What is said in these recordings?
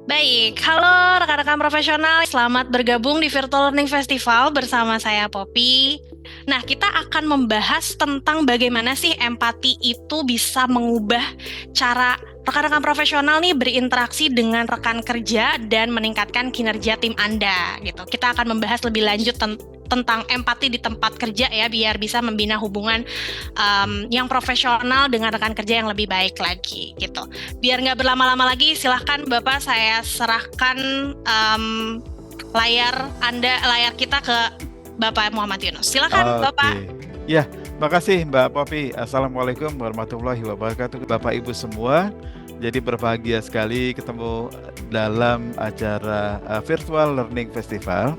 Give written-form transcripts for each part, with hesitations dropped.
Baik, halo rekan-rekan profesional, selamat bergabung di Virtual Learning Festival bersama saya Poppy. Nah, kita akan membahas tentang bagaimana sih empati itu bisa mengubah cara rekan-rekan profesional nih berinteraksi dengan rekan kerja dan meningkatkan kinerja tim Anda gitu. Kita akan membahas lebih lanjut tentang empati di tempat kerja ya, biar bisa membina hubungan yang profesional dengan rekan kerja yang lebih baik lagi gitu. Biar nggak berlama-lama lagi, silahkan Bapak saya serahkan layar kita ke Bapak Muhammad Yunus. Silahkan Bapak. Oke. Ya, makasih Mbak Popi. Assalamualaikum warahmatullahi wabarakatuh. Bapak Ibu semua. Jadi berbahagia sekali ketemu dalam acara Virtual Learning Festival.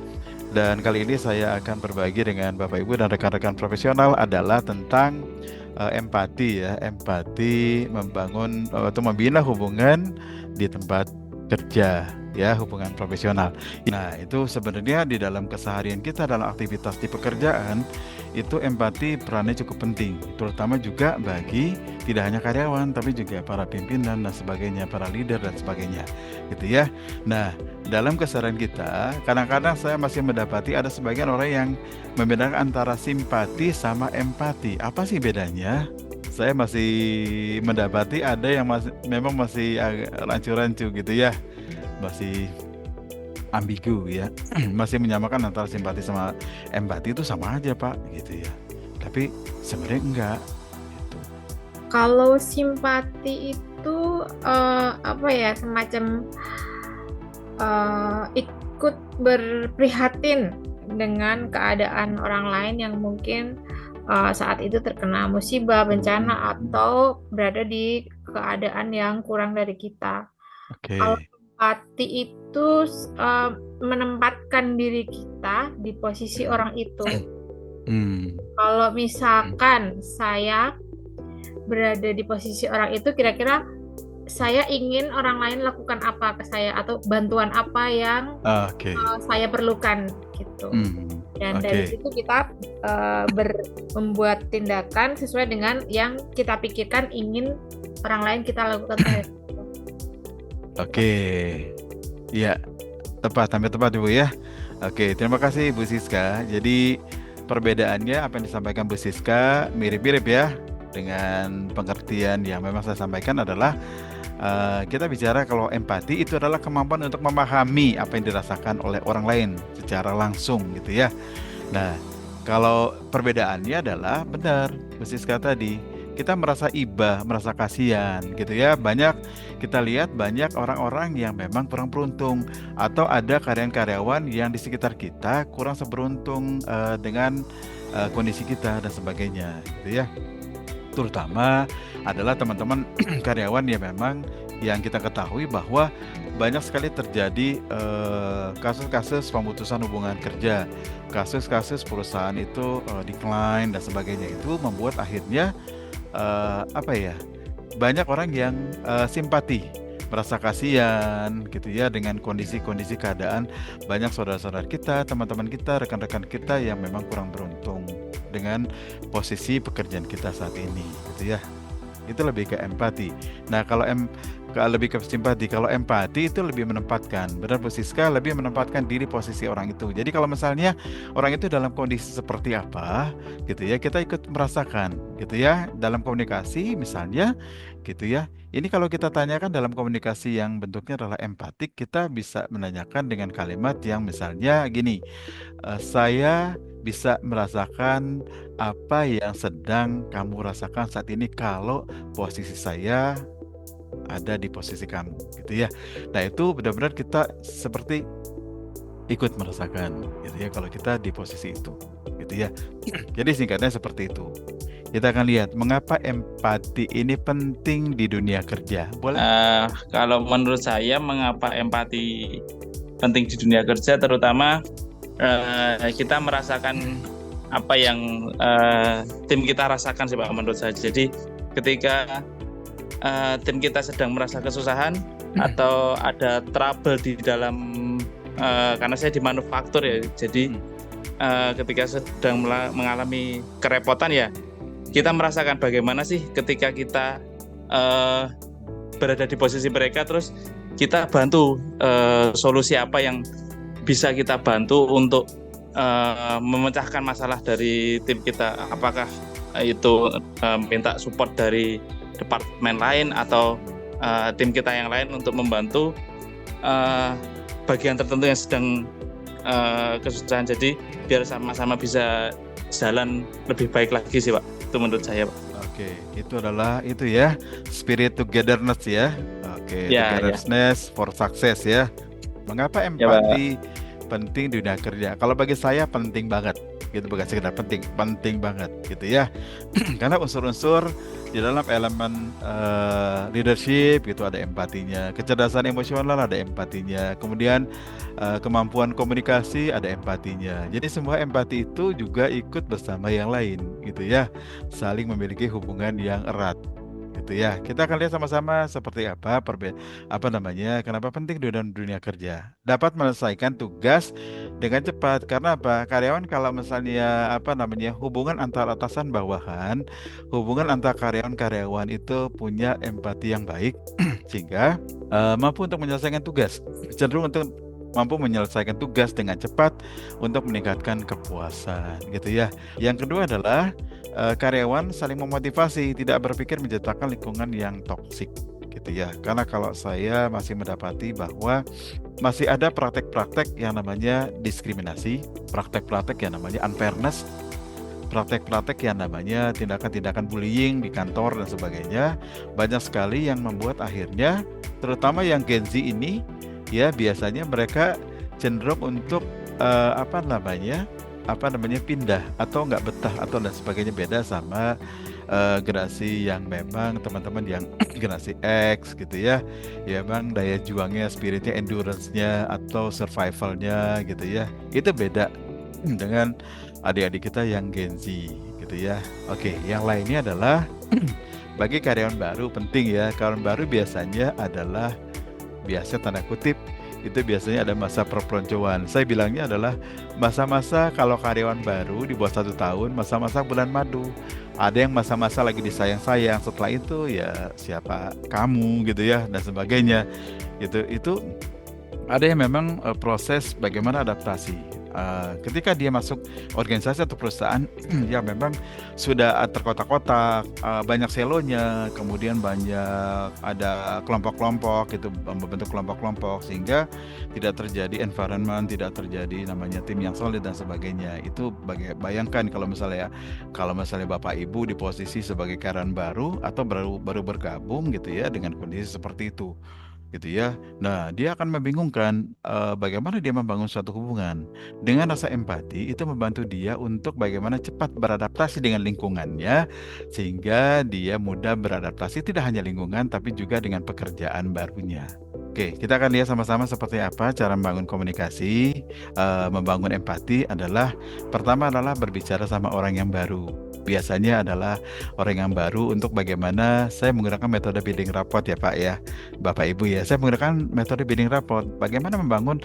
Dan kali ini saya akan berbagi dengan Bapak Ibu dan rekan-rekan profesional adalah tentang empati ya. Empati membangun atau membina hubungan di tempat kerja ya, hubungan profesional. Nah, itu sebenarnya di dalam keseharian kita dalam aktivitas di pekerjaan itu empati perannya cukup penting, terutama juga bagi tidak hanya karyawan tapi juga para pimpinan dan sebagainya, para leader dan sebagainya, gitu ya. Nah, dalam keseharian kita kadang-kadang saya masih mendapati ada sebagian orang yang membedakan antara simpati sama empati. Apa sih bedanya? Saya masih mendapati ada yang memang masih agak rancu-rancu gitu ya, masih ambigu ya, masih menyamakan antara simpati sama empati itu sama aja Pak gitu ya. Tapi sebenarnya enggak gitu. Kalau simpati itu apa ya, semacam ikut berprihatin dengan keadaan orang lain yang mungkin saat itu terkena musibah, bencana, atau berada di keadaan yang kurang dari kita. Kalau Oke. empati itu menempatkan diri kita di posisi orang itu. Kalau misalkan saya berada di posisi orang itu, kira-kira saya ingin orang lain lakukan apa ke saya atau bantuan apa yang Oke. saya perlukan gitu. Dan dari Oke. situ kita membuat tindakan sesuai dengan yang kita pikirkan ingin orang lain kita lakukan. Oke. Ya, tampil tepat Ibu ya. Oke, terima kasih Bu Siska. Jadi perbedaannya apa yang disampaikan Bu Siska mirip-mirip ya dengan pengertian yang memang saya sampaikan adalah kita bicara kalau empati itu adalah kemampuan untuk memahami apa yang dirasakan oleh orang lain secara langsung gitu ya. Nah, kalau perbedaannya adalah benar Bu Siska tadi, kita merasa iba, merasa kasihan gitu ya. Kita lihat banyak orang-orang yang memang kurang beruntung, atau ada karyawan-karyawan yang di sekitar kita kurang seberuntung dengan kondisi kita dan sebagainya gitu ya. Terutama adalah teman-teman karyawan yang memang yang kita ketahui bahwa banyak sekali terjadi kasus-kasus pemutusan hubungan kerja, kasus-kasus perusahaan itu decline dan sebagainya. Itu membuat akhirnya banyak orang yang simpati, merasa kasihan gitu ya dengan kondisi-kondisi keadaan banyak saudara-saudara kita, teman-teman kita, rekan-rekan kita yang memang kurang beruntung dengan posisi pekerjaan kita saat ini gitu ya. Itu lebih ke empati. Nah, lebih ke simpati. Kalau empati itu lebih menempatkan, benar Bu Siska, lebih menempatkan diri posisi orang itu. Jadi kalau misalnya orang itu dalam kondisi seperti apa gitu ya, kita ikut merasakan gitu ya dalam komunikasi misalnya gitu ya. Ini kalau kita tanyakan dalam komunikasi yang bentuknya adalah empatik, kita bisa menanyakan dengan kalimat yang misalnya gini, saya bisa merasakan apa yang sedang kamu rasakan saat ini kalau posisi saya ada di posisi kamu gitu ya. Nah, itu benar-benar kita seperti ikut merasakan gitu ya kalau kita di posisi itu gitu ya. Jadi singkatnya seperti itu. Kita akan lihat mengapa empati ini penting di dunia kerja. Boleh? Kalau menurut saya mengapa empati penting di dunia kerja, terutama kita merasakan apa yang tim kita rasakan sih Pak, menurut saya. Jadi ketika tim kita sedang merasa kesusahan atau ada trouble di dalam karena saya di manufaktur ya, jadi ketika sedang mengalami kerepotan ya, kita merasakan bagaimana sih ketika kita berada di posisi mereka, terus kita bantu solusi apa yang bisa kita bantu untuk memecahkan masalah dari tim kita. Apakah itu minta support dari departemen lain atau tim kita yang lain untuk membantu bagian tertentu yang sedang kesusahan. Jadi biar sama-sama bisa jalan lebih baik lagi sih Pak. Itu menurut saya Pak. Oke, itu adalah itu ya, spirit togetherness ya. Oke, Ya, togetherness for success ya. Mengapa empati penting di dunia kerja? Kalau bagi saya penting banget. Gitu, bukan sekedar penting banget gitu ya. Karena unsur-unsur di dalam elemen leadership gitu ada empatinya, kecerdasan emosional ada empatinya, kemudian kemampuan komunikasi ada empatinya. Jadi semua empati itu juga ikut bersama yang lain gitu ya, saling memiliki hubungan yang erat gitu ya. Kita akan lihat sama-sama seperti apa kenapa penting di dunia kerja. Dapat menyelesaikan tugas dengan cepat. Karena apa? Karyawan kalau misalnya hubungan antar atasan bawahan, hubungan antar karyawan itu punya empati yang baik sehingga mampu untuk menyelesaikan tugas. Cenderung untuk mampu menyelesaikan tugas dengan cepat untuk meningkatkan kepuasan gitu ya. Yang kedua adalah karyawan saling memotivasi, tidak berpikir menciptakan lingkungan yang toksik gitu ya. Karena kalau saya masih mendapati bahwa masih ada praktek-praktek yang namanya diskriminasi, praktek-praktek yang namanya unfairness, praktek-praktek yang namanya tindakan-tindakan bullying di kantor dan sebagainya. Banyak sekali yang membuat akhirnya terutama yang Gen Z ini ya biasanya mereka cenderung untuk pindah atau nggak betah atau dan sebagainya, beda sama generasi yang memang teman-teman yang generasi X gitu ya, ya bang, daya juangnya, spiritnya, endurance-nya atau survival-nya gitu ya, itu beda dengan adik-adik kita yang Gen Z gitu ya. Oke, yang lainnya adalah bagi karyawan baru penting ya. Karyawan baru biasanya adalah tanda kutip itu biasanya ada masa perpeloncoan. Saya bilangnya adalah masa-masa kalau karyawan baru di bawah 1 tahun, masa-masa bulan madu. Ada yang masa-masa lagi disayang-sayang, setelah itu ya siapa kamu gitu ya dan sebagainya. Itu ada yang memang proses bagaimana adaptasi. Ketika dia masuk organisasi atau perusahaan yang memang sudah terkotak-kotak, banyak selonya, kemudian banyak ada kelompok-kelompok itu, membentuk kelompok-kelompok sehingga tidak terjadi environment, tidak terjadi namanya tim yang solid dan sebagainya. Itu bayangkan kalau misalnya Bapak Ibu di posisi sebagai karyawan baru atau baru bergabung gitu ya dengan kondisi seperti itu gitu ya. Nah, dia akan membingungkan bagaimana dia membangun suatu hubungan. Dengan rasa empati itu membantu dia untuk bagaimana cepat beradaptasi dengan lingkungannya sehingga dia mudah beradaptasi tidak hanya lingkungan tapi juga dengan pekerjaan barunya. Oke, kita akan lihat sama-sama seperti apa cara membangun komunikasi, membangun empati adalah pertama adalah berbicara sama orang yang baru. Biasanya adalah orang yang baru untuk bagaimana saya menggunakan metode building rapport ya Pak ya, Bapak Ibu ya. Saya menggunakan metode building rapport. Bagaimana membangun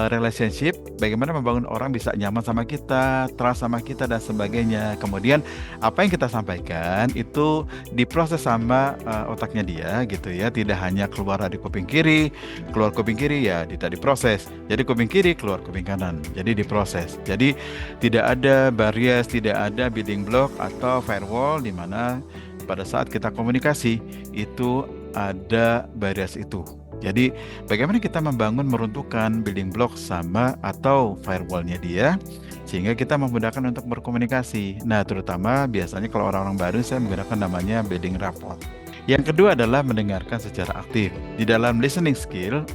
relationship, bagaimana membangun orang bisa nyaman sama kita, trust sama kita dan sebagainya. Kemudian apa yang kita sampaikan itu diproses sama otaknya dia gitu ya. Tidak hanya keluar dari kuping kiri, keluar kuping kiri ya tidak diproses. Jadi kuping kiri keluar kuping kanan. Jadi diproses. Jadi tidak ada barriers, tidak ada building block atau firewall di mana pada saat kita komunikasi itu ada barriers itu. Jadi bagaimana kita membangun meruntuhkan building block sama atau firewallnya dia sehingga kita memudahkan untuk berkomunikasi. Nah, terutama biasanya kalau orang-orang baru saya menggunakan namanya building rapport. Yang kedua adalah mendengarkan secara aktif. Di dalam listening skill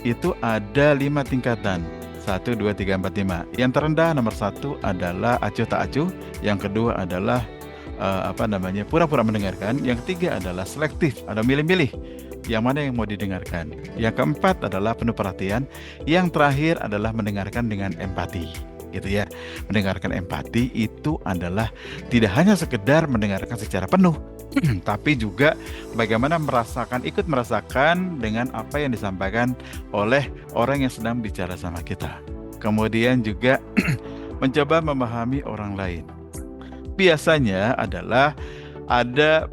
itu ada 5 tingkatan. 1, 2, 3, 4, 5. Yang terendah nomor 1 adalah acuh tak acuh. Yang kedua adalah pura-pura mendengarkan. Yang ketiga adalah selektif, ada milih-milih yang mana yang mau didengarkan. Yang keempat adalah penuh perhatian. Yang terakhir adalah mendengarkan dengan empati. Gitu ya. Mendengarkan empati itu adalah tidak hanya sekedar mendengarkan secara penuh, tapi juga bagaimana ikut merasakan dengan apa yang disampaikan oleh orang yang sedang bicara sama kita. Kemudian juga mencoba memahami orang lain. Biasanya adalah ada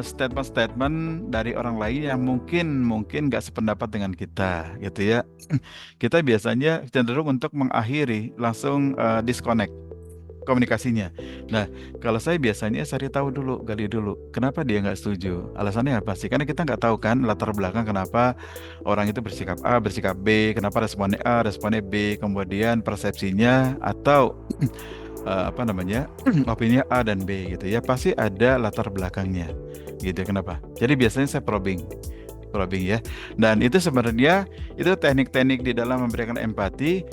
statement-statement dari orang lain yang mungkin nggak sependapat dengan kita, gitu ya. Kita biasanya cenderung untuk mengakhiri, langsung disconnect komunikasinya. Nah, kalau saya biasanya cari tahu dulu, gali dulu, kenapa dia nggak setuju, alasannya apa sih? Karena kita nggak tahu kan latar belakang kenapa orang itu bersikap A, bersikap B, kenapa responnya A, responnya B, kemudian persepsinya atau opini A dan B gitu ya, pasti ada latar belakangnya gitu. Kenapa? Jadi biasanya saya probing ya, dan itu sebenarnya itu teknik-teknik di dalam memberikan empati.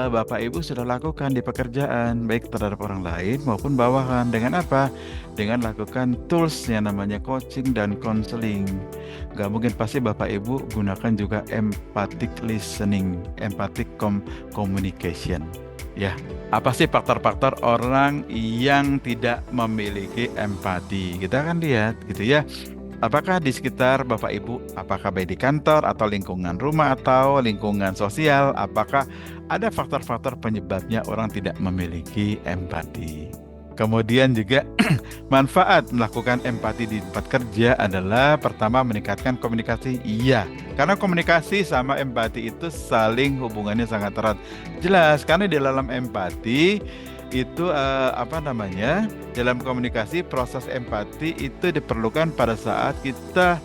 Bapak Ibu sudah lakukan di pekerjaan baik terhadap orang lain maupun bawahan. Dengan apa? Dengan lakukan tools yang namanya coaching dan counseling. Gak mungkin pasti Bapak Ibu gunakan juga empathic listening, empathic communication. Ya, apa sih faktor-faktor orang yang tidak memiliki empati? Kita akan lihat gitu ya. Apakah di sekitar Bapak Ibu, apakah baik di kantor atau lingkungan rumah atau lingkungan sosial, apakah ada faktor-faktor penyebabnya orang tidak memiliki empati? Kemudian juga manfaat melakukan empati di tempat kerja adalah pertama meningkatkan komunikasi. Iya, karena komunikasi sama empati itu saling hubungannya sangat erat. Jelas, karena di dalam empati itu dalam komunikasi proses empati itu diperlukan pada saat kita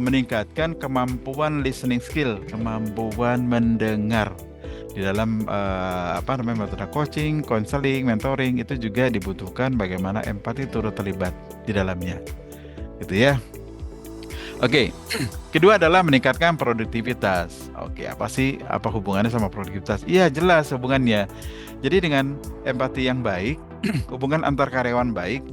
meningkatkan kemampuan listening skill, kemampuan mendengar. Di dalam metode coaching, counseling, mentoring itu juga dibutuhkan bagaimana empati turut terlibat di dalamnya, gitu ya. Oke, kedua adalah meningkatkan produktivitas. Oke, apa hubungannya sama produktivitas? Iya, jelas hubungannya. Jadi dengan empati yang baik, hubungan antar karyawan baik,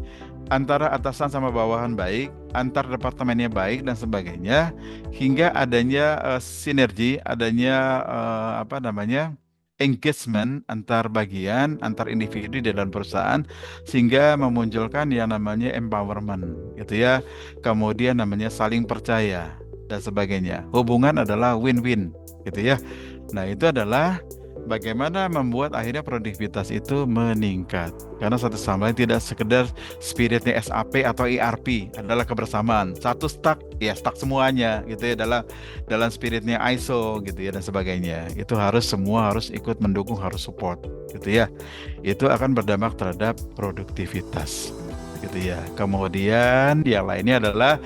antara atasan sama bawahan baik, antar departemennya baik dan sebagainya, hingga adanya sinergi, adanya engagement antar bagian, antar individu di dalam perusahaan, sehingga memunculkan yang namanya empowerment, gitu ya. Kemudian namanya saling percaya dan sebagainya. Hubungan adalah win-win, gitu ya. Nah, itu adalah bagaimana membuat akhirnya produktivitas itu meningkat. Karena satu sama lain tidak sekedar spiritnya SAP atau ERP, adalah kebersamaan. Satu stuck semuanya gitu ya, dalam spiritnya ISO gitu ya dan sebagainya. Itu semua harus ikut mendukung, harus support gitu ya. Itu akan berdampak terhadap produktivitas gitu ya. Kemudian yang lainnya adalah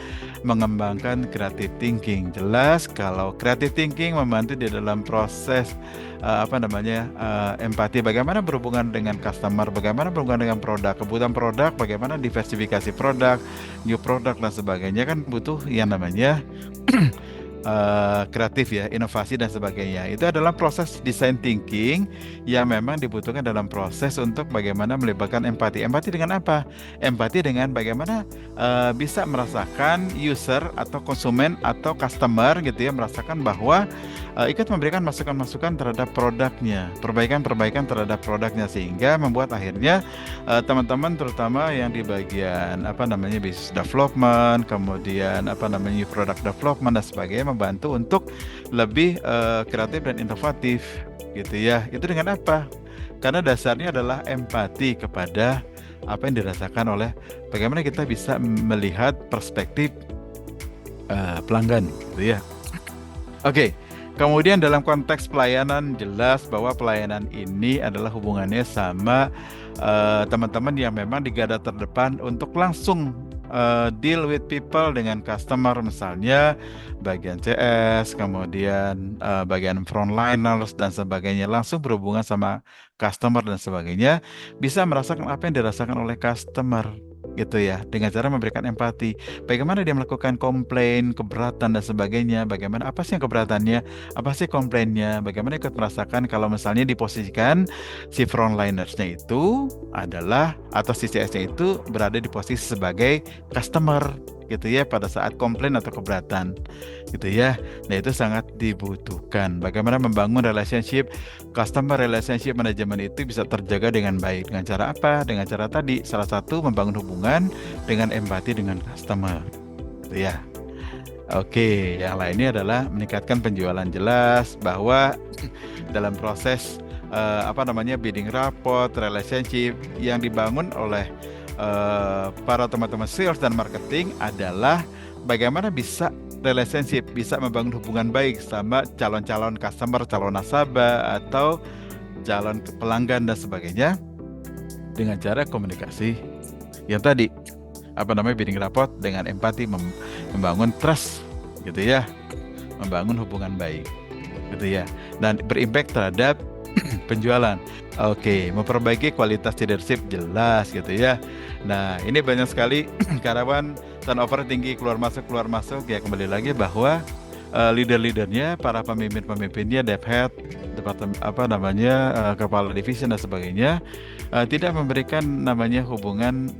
mengembangkan creative thinking. Jelas kalau creative thinking membantu di dalam proses empati, bagaimana berhubungan dengan customer, bagaimana berhubungan dengan produk, kebutuhan produk, bagaimana diversifikasi produk, new product dan sebagainya, kan butuh yang namanya kreatif ya, inovasi dan sebagainya. Itu adalah proses design thinking yang memang dibutuhkan dalam proses untuk bagaimana melibatkan empati. Empati dengan apa? Empati dengan bagaimana bisa merasakan user atau konsumen atau customer gitu ya, merasakan bahwa ikut memberikan masukan-masukan terhadap produknya, perbaikan-perbaikan terhadap produknya, sehingga membuat akhirnya teman-teman terutama yang di bagian business development, kemudian new product development dan sebagainya, membantu untuk lebih kreatif dan inovatif gitu ya. Itu dengan apa? Karena dasarnya adalah empati kepada apa yang dirasakan oleh, bagaimana kita bisa melihat perspektif pelanggan gitu ya. Oke. Kemudian dalam konteks pelayanan, jelas bahwa pelayanan ini adalah hubungannya sama teman-teman yang memang di garda terdepan untuk langsung deal with people dengan customer, misalnya bagian CS, kemudian bagian frontliners dan sebagainya, langsung berhubungan sama customer dan sebagainya, bisa merasakan apa yang dirasakan oleh customer gitu ya, dengan cara memberikan empati. Bagaimana dia melakukan komplain, keberatan dan sebagainya, bagaimana, apa sih yang keberatannya, apa sih komplainnya, bagaimana ikut merasakan kalau misalnya diposisikan si frontlinersnya itu adalah, atau si CS-nya itu berada di posisi sebagai customer gitu ya, pada saat komplain atau keberatan gitu ya. Nah, itu sangat dibutuhkan. Bagaimana membangun relationship, customer relationship management itu bisa terjaga dengan baik. Dengan cara apa? Dengan cara tadi, salah satu membangun hubungan dengan empati dengan customer gitu ya. Oke, yang lainnya adalah meningkatkan penjualan. Jelas bahwa dalam proses bidding rapport, relationship yang dibangun oleh para teman-teman sales dan marketing adalah bagaimana bisa relationship, bisa membangun hubungan baik sama calon-calon customer, calon nasabah atau calon pelanggan dan sebagainya dengan cara komunikasi yang tadi building rapport dengan empati, membangun trust gitu ya, membangun hubungan baik gitu ya, dan berimpact terhadap penjualan. Oke, memperbaiki kualitas leadership jelas gitu ya. Nah, ini banyak sekali karyawan turnover tinggi, keluar masuk ya, kembali lagi bahwa leader-leadernya, para pemimpinnya, dev head, kepala division dan sebagainya tidak memberikan hubungan,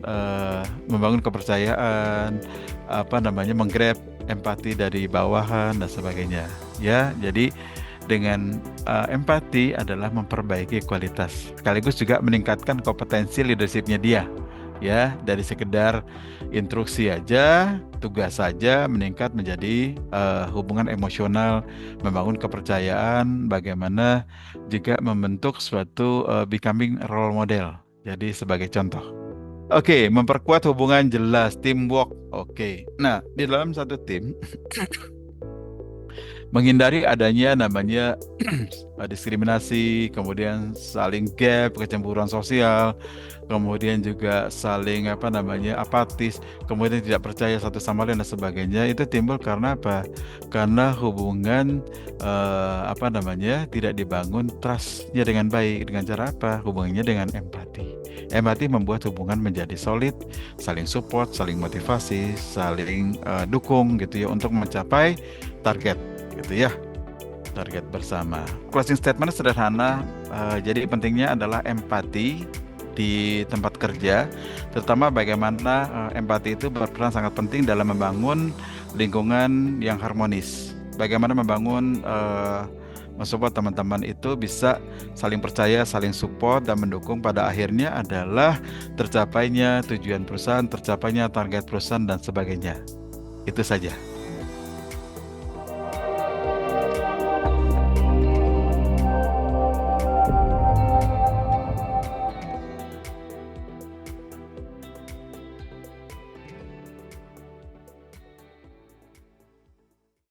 membangun kepercayaan, menggrab empati dari bawahan dan sebagainya ya. Jadi dengan empati adalah memperbaiki kualitas, sekaligus juga meningkatkan kompetensi leadershipnya dia ya, dari sekedar instruksi aja, tugas saja, meningkat menjadi hubungan emosional, membangun kepercayaan, bagaimana juga membentuk suatu becoming role model, jadi sebagai contoh. Oke, memperkuat hubungan jelas, teamwork. Oke, nah di dalam satu tim menghindari adanya diskriminasi, kemudian saling gap, kecemburuan sosial, kemudian juga saling apatis, kemudian tidak percaya satu sama lain dan sebagainya. Itu timbul karena apa? Karena hubungan tidak dibangun trust-nya dengan baik. Dengan cara apa? Hubungannya dengan empati. Empati membuat hubungan menjadi solid, saling support, saling motivasi, saling dukung gitu ya, untuk mencapai target gitu ya, target bersama. Closing statement sederhana, jadi pentingnya adalah empati di tempat kerja, terutama bagaimana empati itu berperan sangat penting dalam membangun lingkungan yang harmonis. Bagaimana membangun mensupport teman-teman itu bisa saling percaya, saling support dan mendukung, pada akhirnya adalah tercapainya tujuan perusahaan, tercapainya target perusahaan dan sebagainya. Itu saja.